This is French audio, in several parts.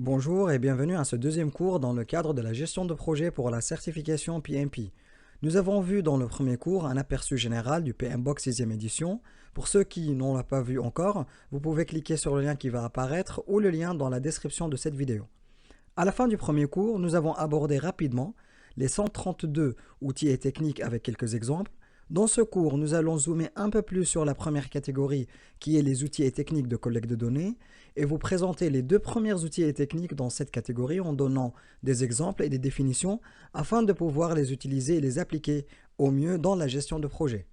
Bonjour et bienvenue à ce deuxième cours dans le cadre de la gestion de projet pour la certification PMP. Nous avons vu dans le premier cours un aperçu général du PMBOK 6e édition. Pour ceux qui n'ont pas vu encore, vous pouvez cliquer sur le lien qui va apparaître ou le lien dans la description de cette vidéo. À la fin du premier cours, nous avons abordé rapidement les 132 outils et techniques avec quelques exemples. Dans ce cours, nous allons zoomer un peu plus sur la première catégorie qui est les outils et techniques de collecte de données et vous présenter les deux premiers outils et techniques dans cette catégorie en donnant des exemples et des définitions afin de pouvoir les utiliser et les appliquer au mieux dans la gestion de projet.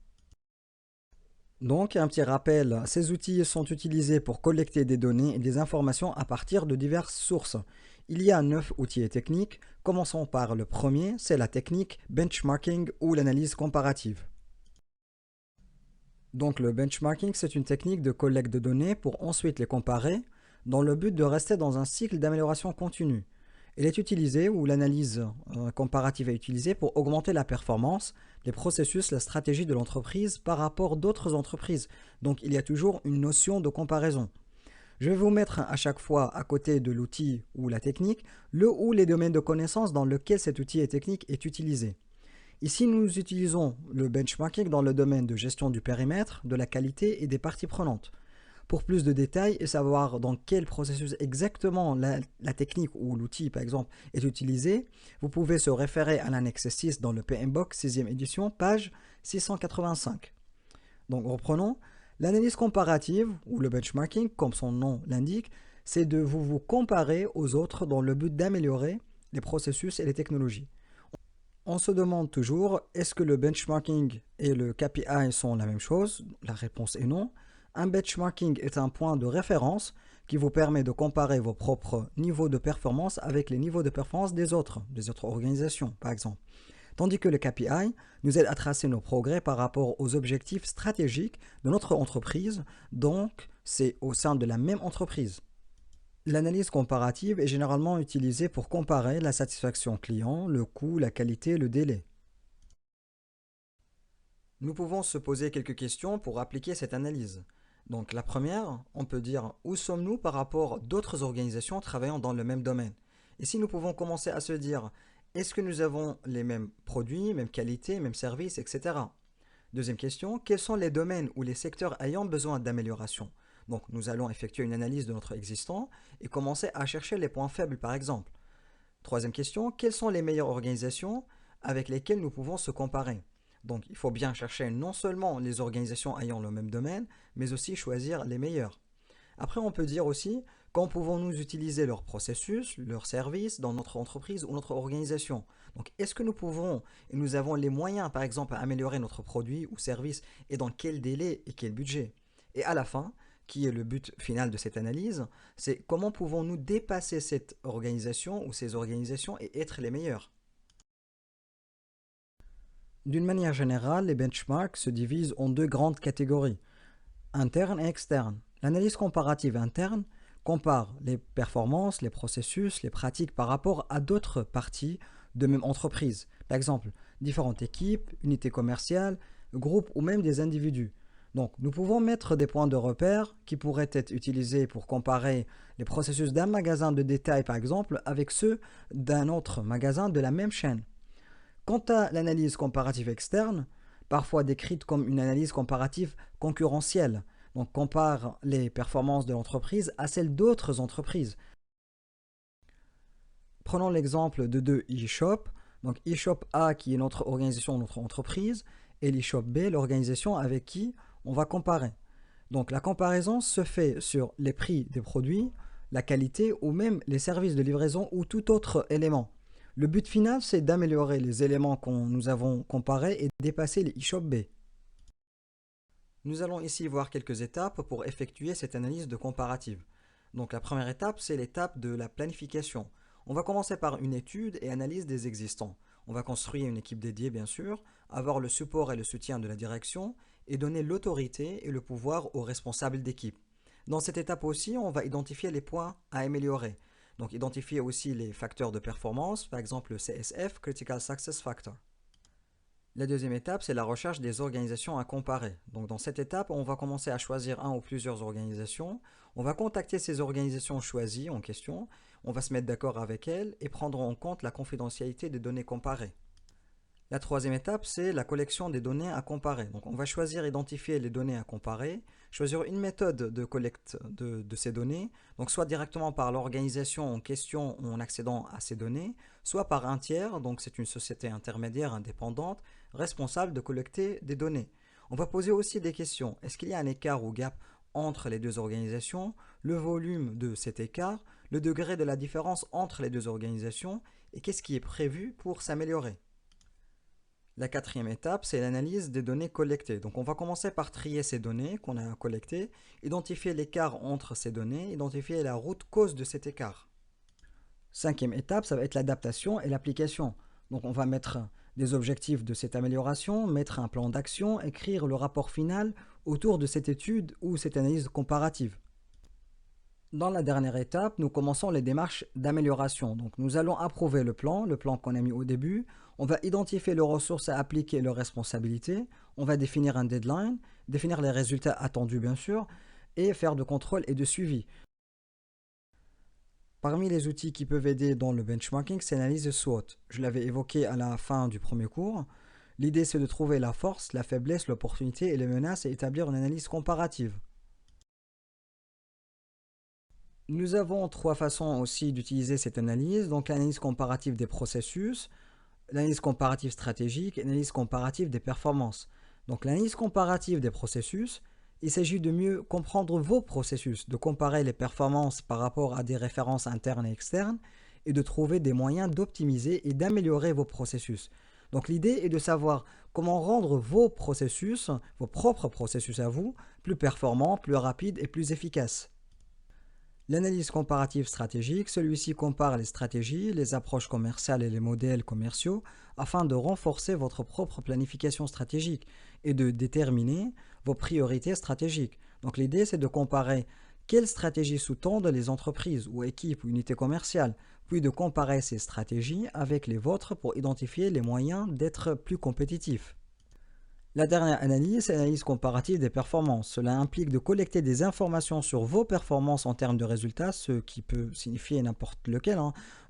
Donc, un petit rappel, ces outils sont utilisés pour collecter des données et des informations à partir de diverses sources. Il y a 9 outils et techniques. Commençons par le premier, c'est la technique benchmarking ou l'analyse comparative. Donc le benchmarking, c'est une technique de collecte de données pour ensuite les comparer dans le but de rester dans un cycle d'amélioration continue. Elle est utilisée, ou l'analyse comparative est utilisée pour augmenter la performance, les processus, la stratégie de l'entreprise par rapport d'autres entreprises. Donc il y a toujours une notion de comparaison. Je vais vous mettre à chaque fois à côté de l'outil ou la technique, le ou les domaines de connaissances dans lesquels cet outil et technique est utilisé. Ici, nous utilisons le benchmarking dans le domaine de gestion du périmètre, de la qualité et des parties prenantes. Pour plus de détails et savoir dans quel processus exactement la technique ou l'outil, par exemple, est utilisé, vous pouvez se référer à l'annexe 6 dans le PMBOK 6e édition, page 685. Donc reprenons. L'analyse comparative, ou le benchmarking, comme son nom l'indique, c'est de vous comparer aux autres dans le but d'améliorer les processus et les technologies. On se demande toujours, est-ce que le benchmarking et le KPI sont la même chose? La réponse est non. Un benchmarking est un point de référence qui vous permet de comparer vos propres niveaux de performance avec les niveaux de performance des autres organisations, par exemple. Tandis que le KPI nous aide à tracer nos progrès par rapport aux objectifs stratégiques de notre entreprise, donc c'est au sein de la même entreprise. L'analyse comparative est généralement utilisée pour comparer la satisfaction client, le coût, la qualité, le délai. Nous pouvons se poser quelques questions pour appliquer cette analyse. Donc la première, on peut dire où sommes-nous par rapport à d'autres organisations travaillant dans le même domaine. Ici, nous pouvons commencer à se dire est-ce que nous avons les mêmes produits, même qualité, même services, etc. Deuxième question, quels sont les domaines ou les secteurs ayant besoin d'amélioration? Donc nous allons effectuer une analyse de notre existant et commencer à chercher les points faibles par exemple. Troisième question, quelles sont les meilleures organisations avec lesquelles nous pouvons se comparer? Donc il faut bien chercher non seulement les organisations ayant le même domaine, mais aussi choisir les meilleures. Après on peut dire aussi quand pouvons-nous utiliser leurs processus, leurs services dans notre entreprise ou notre organisation. Donc est-ce que nous pouvons et nous avons les moyens par exemple à améliorer notre produit ou service et dans quel délai et quel budget? Et à la fin, qui est le but final de cette analyse, c'est comment pouvons-nous dépasser cette organisation ou ces organisations et être les meilleurs. D'une manière générale, les benchmarks se divisent en deux grandes catégories, interne et externe. L'analyse comparative interne compare les performances, les processus, les pratiques par rapport à d'autres parties de même entreprise. Par exemple, différentes équipes, unités commerciales, groupes ou même des individus. Donc, nous pouvons mettre des points de repère qui pourraient être utilisés pour comparer les processus d'un magasin de détail, par exemple, avec ceux d'un autre magasin de la même chaîne. Quant à l'analyse comparative externe, parfois décrite comme une analyse comparative concurrentielle, donc compare les performances de l'entreprise à celles d'autres entreprises. Prenons l'exemple de deux e-shops, donc e-shop A qui est notre organisation, notre entreprise, et l'e-shop B, l'organisation avec qui on va comparer. Donc la comparaison se fait sur les prix des produits, la qualité ou même les services de livraison ou tout autre élément. Le but final, c'est d'améliorer les éléments que nous avons comparés et dépasser les e-shop B. Nous allons ici voir quelques étapes pour effectuer cette analyse de comparative. Donc la première étape, c'est l'étape de la planification. On va commencer par une étude et analyse des existants. On va construire une équipe dédiée, bien sûr, avoir le support et le soutien de la direction et donner l'autorité et le pouvoir aux responsables d'équipe. Dans cette étape aussi, on va identifier les points à améliorer. Donc identifier aussi les facteurs de performance, par exemple le CSF, Critical Success Factor. La deuxième étape, c'est la recherche des organisations à comparer. Donc dans cette étape, on va commencer à choisir un ou plusieurs organisations. On va contacter ces organisations choisies en question. on va se mettre d'accord avec elle et prendre en compte la confidentialité des données comparées. La troisième étape, c'est la collection des données à comparer. Donc on va choisir, identifier les données à comparer, choisir une méthode de collecte de ces données, donc soit directement par l'organisation en question en accédant à ces données, soit par un tiers, donc c'est une société intermédiaire indépendante responsable de collecter des données. On va poser aussi des questions. Est-ce qu'il y a un écart ou gap entre les deux organisations, le volume de cet écart, le degré de la différence entre les deux organisations, et qu'est-ce qui est prévu pour s'améliorer? La quatrième étape, c'est l'analyse des données collectées. Donc on va commencer par trier ces données qu'on a collectées, identifier l'écart entre ces données, identifier la route cause de cet écart. Cinquième étape, ça va être l'adaptation et l'application. Donc on va mettre des objectifs de cette amélioration, mettre un plan d'action, écrire le rapport final autour de cette étude ou cette analyse comparative. Dans la dernière étape, nous commençons les démarches d'amélioration. Donc nous allons approuver le plan qu'on a mis au début. On va identifier les ressources à appliquer et leurs responsabilités. On va définir un deadline, définir les résultats attendus bien sûr, et faire de contrôle et de suivi. Parmi les outils qui peuvent aider dans le benchmarking, c'est l'analyse SWOT. Je l'avais évoqué à la fin du premier cours. L'idée, c'est de trouver la force, la faiblesse, l'opportunité et les menaces et établir une analyse comparative. Nous avons trois façons aussi d'utiliser cette analyse. Donc l'analyse comparative des processus, l'analyse comparative stratégique et l'analyse comparative des performances. Donc l'analyse comparative des processus, il s'agit de mieux comprendre vos processus, de comparer les performances par rapport à des références internes et externes et de trouver des moyens d'optimiser et d'améliorer vos processus. Donc l'idée est de savoir comment rendre vos processus, vos propres processus à vous, plus performants, plus rapides et plus efficaces. L'analyse comparative stratégique, celui-ci compare les stratégies, les approches commerciales et les modèles commerciaux afin de renforcer votre propre planification stratégique et de déterminer vos priorités stratégiques. Donc l'idée c'est de comparer quelles stratégies sous-tendent les entreprises ou équipes ou unités commerciales, puis de comparer ces stratégies avec les vôtres pour identifier les moyens d'être plus compétitifs. La dernière analyse, c'est l'analyse comparative des performances. Cela implique de collecter des informations sur vos performances en termes de résultats, ce qui peut signifier n'importe lequel,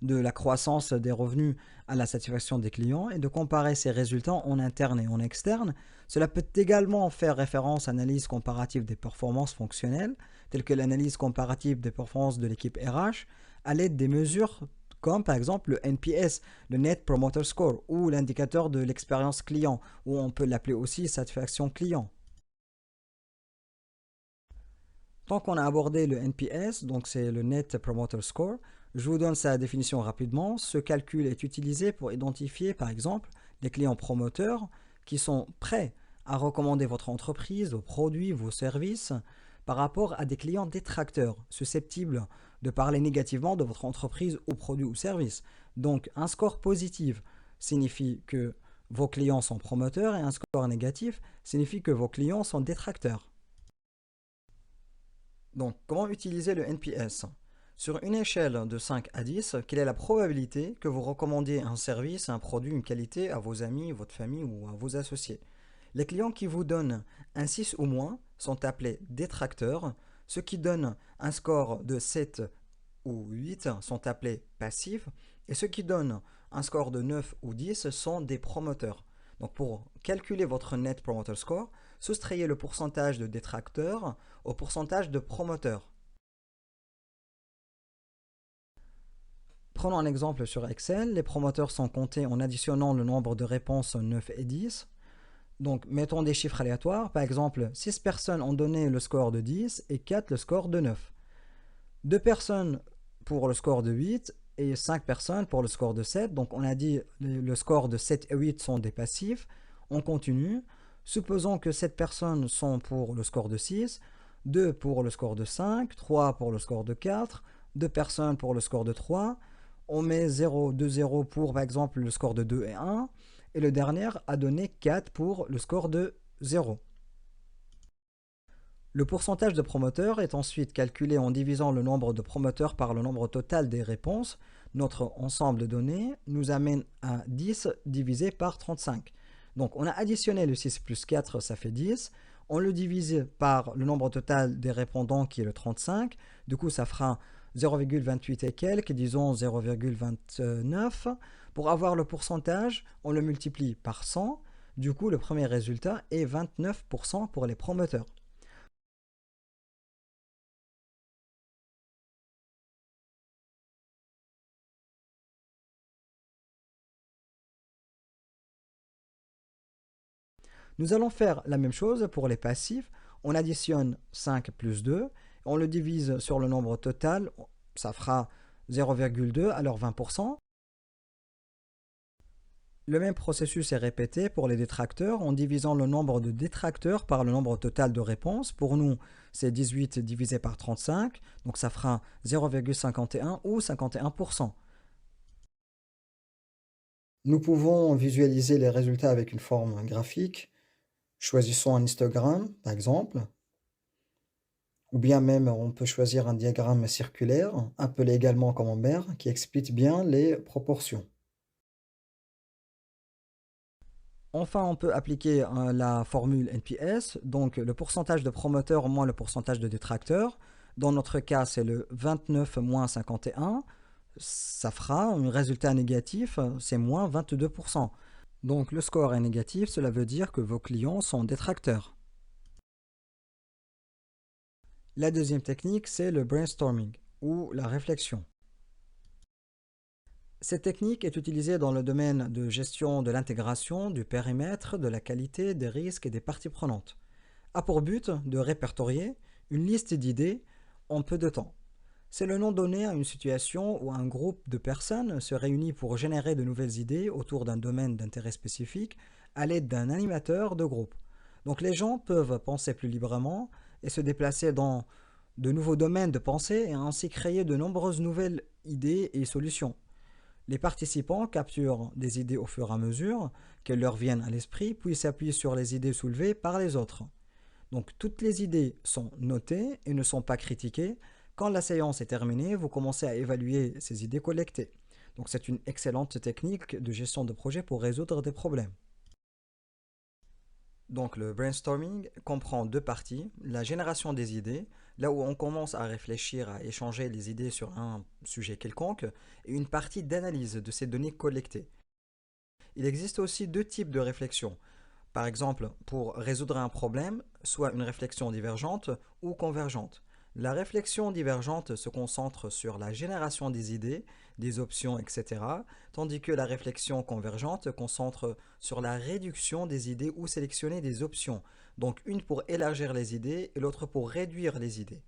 de la croissance des revenus à la satisfaction des clients, et de comparer ces résultats en interne et en externe. Cela peut également faire référence à l'analyse comparative des performances fonctionnelles, telles que l'analyse comparative des performances de l'équipe RH, à l'aide des mesures comme par exemple le NPS, le Net Promoter Score, ou l'indicateur de l'expérience client, ou on peut l'appeler aussi satisfaction client. Tant qu'on a abordé le NPS, donc c'est le Net Promoter Score, je vous donne sa définition rapidement. Ce calcul est utilisé pour identifier par exemple les clients promoteurs qui sont prêts à recommander votre entreprise, vos produits, vos services par rapport à des clients détracteurs, susceptibles de parler négativement de votre entreprise ou produit ou service. Donc un score positif signifie que vos clients sont promoteurs et un score négatif signifie que vos clients sont détracteurs. Donc comment utiliser le NPS? Sur une échelle de 5 à 10, quelle est la probabilité que vous recommandiez un service, un produit, une qualité à vos amis, votre famille ou à vos associés? Les clients qui vous donnent un 6 ou moins sont appelés détracteurs. Ceux qui donnent un score de 7 ou 8 sont appelés passifs. Et ceux qui donnent un score de 9 ou 10 sont des promoteurs. Donc pour calculer votre Net Promoter Score, soustrayez le pourcentage de détracteurs au pourcentage de promoteurs. Prenons un exemple sur Excel. Les promoteurs sont comptés en additionnant le nombre de réponses 9 et 10. Donc, mettons des chiffres aléatoires. Par exemple, 6 personnes ont donné le score de 10 et 4 le score de 9. 2 personnes pour le score de 8 et 5 personnes pour le score de 7. Donc, on a dit le score de 7 et 8 sont des passifs. On continue. Supposons que 7 personnes sont pour le score de 6, 2 pour le score de 5, 3 pour le score de 4, 2 personnes pour le score de 3. On met 0, 2, 0 pour, par exemple, le score de 2 et 1. Et le dernier a donné 4 pour le score de 0. Le pourcentage de promoteurs est ensuite calculé en divisant le nombre de promoteurs par le nombre total des réponses. Notre ensemble de données nous amène à 10 divisé par 35. Donc on a additionné le 6 plus 4, ça fait 10. On le divise par le nombre total des répondants qui est le 35. Du coup, ça fera 0,28 et quelques, disons 0,29. Pour avoir le pourcentage, on le multiplie par 100. Du coup, le premier résultat est 29% pour les promoteurs. Nous allons faire la même chose pour les passifs. On additionne 5 plus 2, on le divise sur le nombre total, ça fera 0,2, alors 20%. Le même processus est répété pour les détracteurs en divisant le nombre de détracteurs par le nombre total de réponses. Pour nous, c'est 18 divisé par 35, donc ça fera 0,51 ou 51%. Nous pouvons visualiser les résultats avec une forme graphique. Choisissons un histogramme, par exemple. Ou bien même, on peut choisir un diagramme circulaire, appelé également camembert, qui explique bien les proportions. Enfin, on peut appliquer la formule NPS, donc le pourcentage de promoteurs moins le pourcentage de détracteurs. Dans notre cas, c'est le 29 moins 51. Ça fera un résultat négatif, c'est moins 22%. Donc le score est négatif, cela veut dire que vos clients sont détracteurs. La deuxième technique, c'est le brainstorming, ou la réflexion. Cette technique est utilisée dans le domaine de gestion de l'intégration, du périmètre, de la qualité, des risques et des parties prenantes. A pour but de répertorier une liste d'idées en peu de temps. C'est le nom donné à une situation où un groupe de personnes se réunit pour générer de nouvelles idées autour d'un domaine d'intérêt spécifique à l'aide d'un animateur de groupe. Donc les gens peuvent penser plus librement et se déplacer dans de nouveaux domaines de pensée et ainsi créer de nombreuses nouvelles idées et solutions. Les participants capturent des idées au fur et à mesure qu'elles leur viennent à l'esprit, puis s'appuient sur les idées soulevées par les autres. Donc toutes les idées sont notées et ne sont pas critiquées. Quand la séance est terminée, vous commencez à évaluer ces idées collectées. Donc c'est une excellente technique de gestion de projet pour résoudre des problèmes. Donc le brainstorming comprend deux parties, la génération des idées, là où on commence à réfléchir, à échanger les idées sur un sujet quelconque, et une partie d'analyse de ces données collectées. Il existe aussi deux types de réflexion. Par exemple, pour résoudre un problème, soit une réflexion divergente ou convergente. La réflexion divergente se concentre sur la génération des idées, des options, etc., tandis que la réflexion convergente concentre sur la réduction des idées ou sélectionner des options, donc une pour élargir les idées et l'autre pour réduire les idées.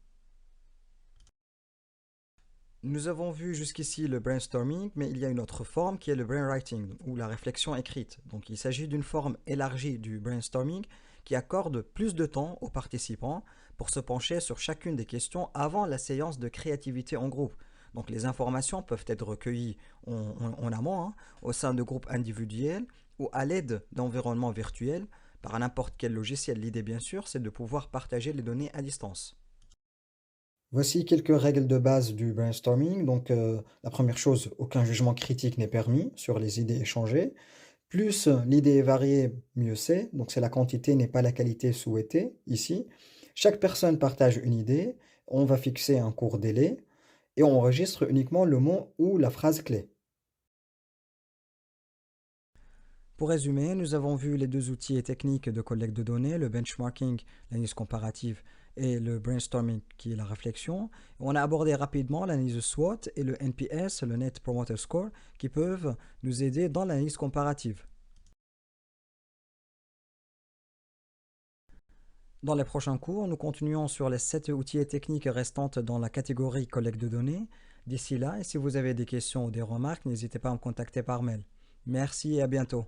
Nous avons vu jusqu'ici le brainstorming, mais il y a une autre forme qui est le brainwriting, ou la réflexion écrite. Donc il s'agit d'une forme élargie du brainstorming qui accorde plus de temps aux participants pour se pencher sur chacune des questions avant la séance de créativité en groupe. Donc les informations peuvent être recueillies en amont, au sein de groupes individuels ou à l'aide d'environnements virtuels, par n'importe quel logiciel. L'idée bien sûr, c'est de pouvoir partager les données à distance. Voici quelques règles de base du brainstorming. Donc, la première chose, aucun jugement critique n'est permis sur les idées échangées. Plus l'idée est variée, mieux c'est. Donc, c'est la quantité n'est pas la qualité souhaitée ici. Chaque personne partage une idée. On va fixer un court délai et on enregistre uniquement le mot ou la phrase clé. Pour résumer, nous avons vu les deux outils et techniques de collecte de données, le benchmarking, l'analyse comparative, et le brainstorming, qui est la réflexion. On a abordé rapidement l'analyse SWOT et le NPS, le Net Promoter Score, qui peuvent nous aider dans l'analyse comparative. Dans les prochains cours, nous continuons sur les 7 outils et techniques restantes dans la catégorie collecte de données. D'ici là, et si vous avez des questions ou des remarques, n'hésitez pas à me contacter par mail. Merci et à bientôt.